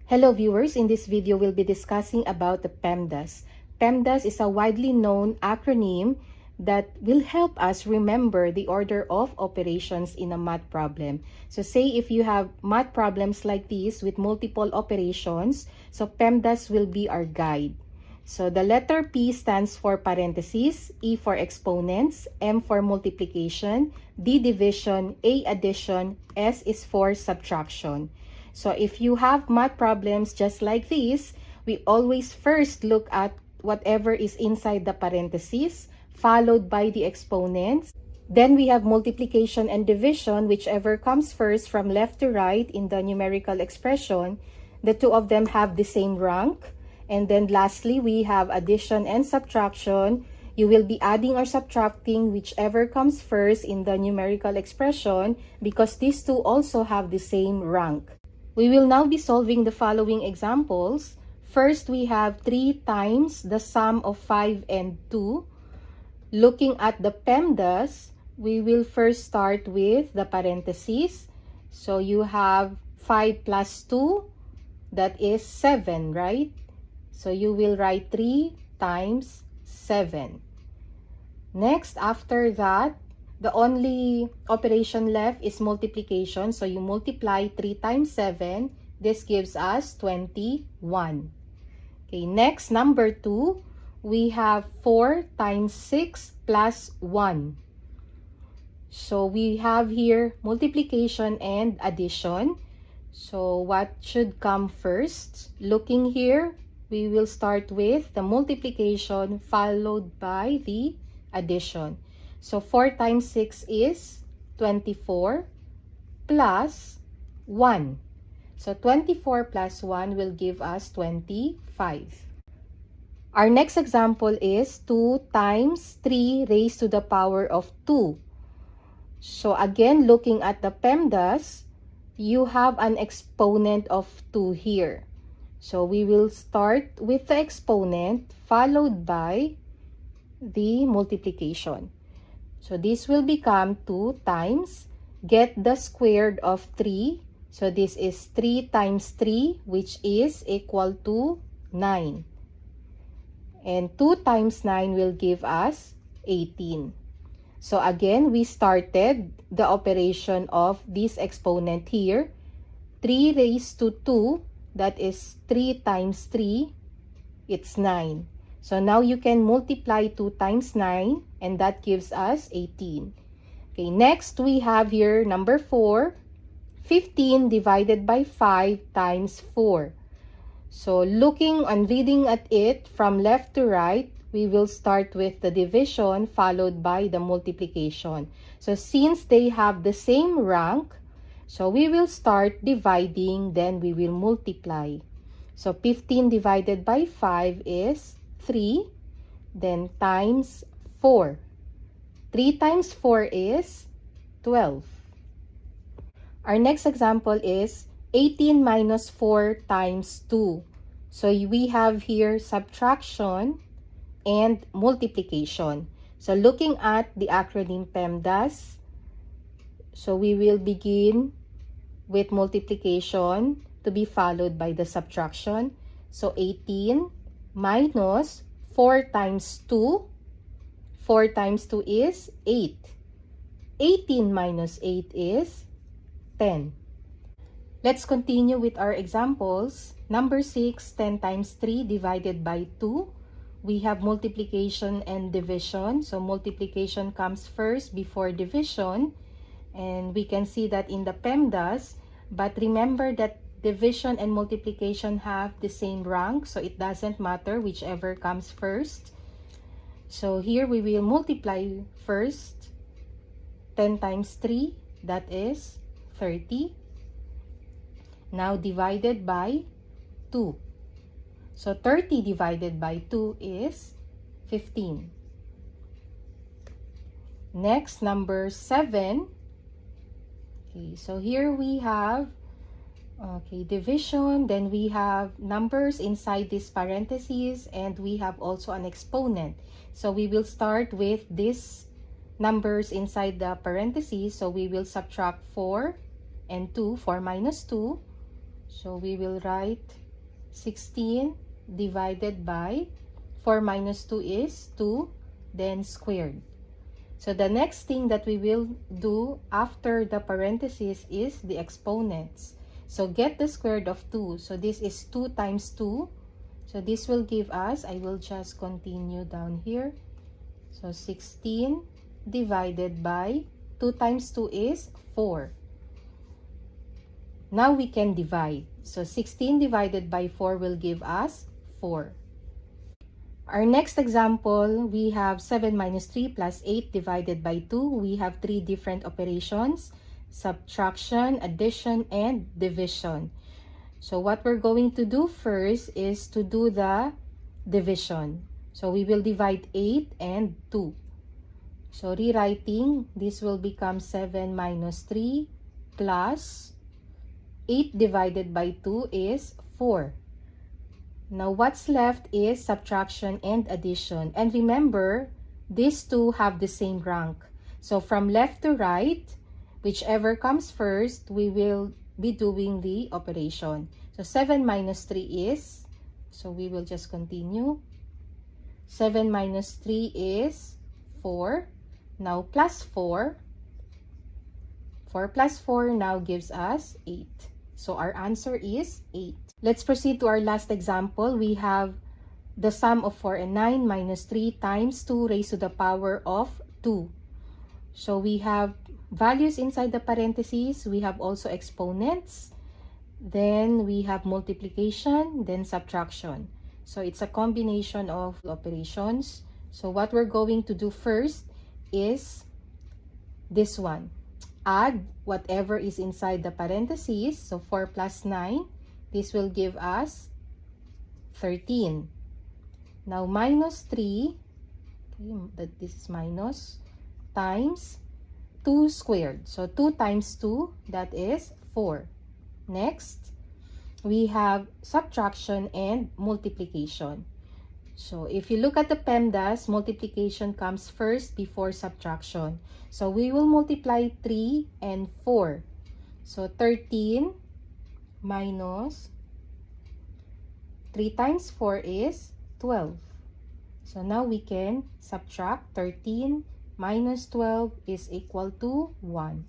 Hello viewers, in this video we'll be discussing about the PEMDAS. PEMDAS is a widely known acronym that will help us remember the order of operations in a math problem. So say if you have math problems like these with multiple operations, so PEMDAS will be our guide. So the letter P stands for parenthesis, E for exponents, M for multiplication, D division, A addition, S is for subtraction. So if you have math problems just like this, we always first look at whatever is inside the parentheses, followed by the exponents. Then we have multiplication and division, whichever comes first from left to right in the numerical expression. The two of them have the same rank. And then lastly, we have addition and subtraction. You will be adding or subtracting whichever comes first in the numerical expression because these two also have the same rank. We will now be solving the following examples. First, we have 3 times the sum of 5 and 2. Looking at the PEMDAS, we will first start with the parentheses. So you have 5 plus 2, that is 7, right? So you will write 3 times 7. Next, after that, the only operation left is multiplication. So you multiply 3 times 7. This gives us 21. Okay, next, number 2, we have 4 times 6 plus 1. So we have here multiplication and addition. So what should come first? Looking here, we will start with the multiplication followed by the addition. So 4 times 6 is 24 plus 1. So 24 plus 1 will give us 25. Our next example is 2 times 3 raised to the power of 2. So again, looking at the PEMDAS, you have an exponent of 2 here. So we will start with the exponent followed by the multiplication. So this will become 2 times, get the squared of 3. So this is 3 times 3, which is equal to 9. And 2 times 9 will give us 18. So again, we started the operation of this exponent here. 3 raised to 2, that is 3 times 3, it's 9. So now you can multiply 2 times 9 and that gives us 18. Okay, next we have here number 4, 15 divided by 5 times 4. So looking and reading at it from left to right, we will start with the division followed by the multiplication. So since they have the same rank, so we will start dividing, then we will multiply. So 15 divided by 5 is 3, then times 4. 3 times 4 is 12. Our next example is 18 minus 4 times 2. So we have here subtraction and multiplication. So looking at the acronym PEMDAS, so we will begin with multiplication to be followed by the subtraction. So 18 minus 4 times 2. 4 times 2 is 8. 18 minus 8 is 10. Let's continue with our examples. Number 6, 10 times 3 divided by 2. We have multiplication and division. So multiplication comes first before division. And we can see that in the PEMDAS. But remember that division and multiplication have the same rank. So it doesn't matter whichever comes first. So here we will multiply first. 10 times 3, that is 30. Now divided by 2. So 30 divided by 2 is 15. Next, number 7. Okay, so here we have division, then we have numbers inside this parentheses, and we have also an exponent. So we will start with these numbers inside the parentheses. So we will subtract 4 and 2, 4 minus 2. So we will write 16 divided by 4 minus 2 is 2, then squared. So the next thing that we will do after the parenthesis is the exponents. So get the square root of 2. So this is 2 times 2. So this will give us, I will just continue down here. So 16 divided by 2 times 2 is 4. Now we can divide. So 16 divided by 4 will give us 4. Our next example, we have 7 minus 3 plus 8 divided by 2. We have 3 different operations: subtraction, addition, and division. So what we're going to do first is to do the division. So we will divide 8 and 2. So rewriting, this will become 7 minus 3 plus 8 divided by 2 is 4. Now what's left is subtraction and addition. And remember, these two have the same rank. So from left to right, whichever comes first, we will be doing the operation. So 7 minus 3 is, so we will just continue. 7 minus 3 is 4. Now plus 4. 4 plus 4 now gives us 8. So our answer is 8. Let's proceed to our last example. We have the sum of 4 and 9 minus 3 times 2 raised to the power of 2. So we have values inside the parentheses. We have also exponents. Then we have multiplication, then subtraction. So it's a combination of operations. So what we're going to do first is this one. Add whatever is inside the parentheses. So 4 plus 9. This will give us 13. Now minus 3, okay, this is minus, times 2 squared. So 2 times 2, that is 4. Next, we have subtraction and multiplication. So if you look at the PEMDAS, multiplication comes first before subtraction. So we will multiply 3 and 4. So 13 minus 3 times 4 is 12. So now we can subtract 13 minus 12 is equal to 1.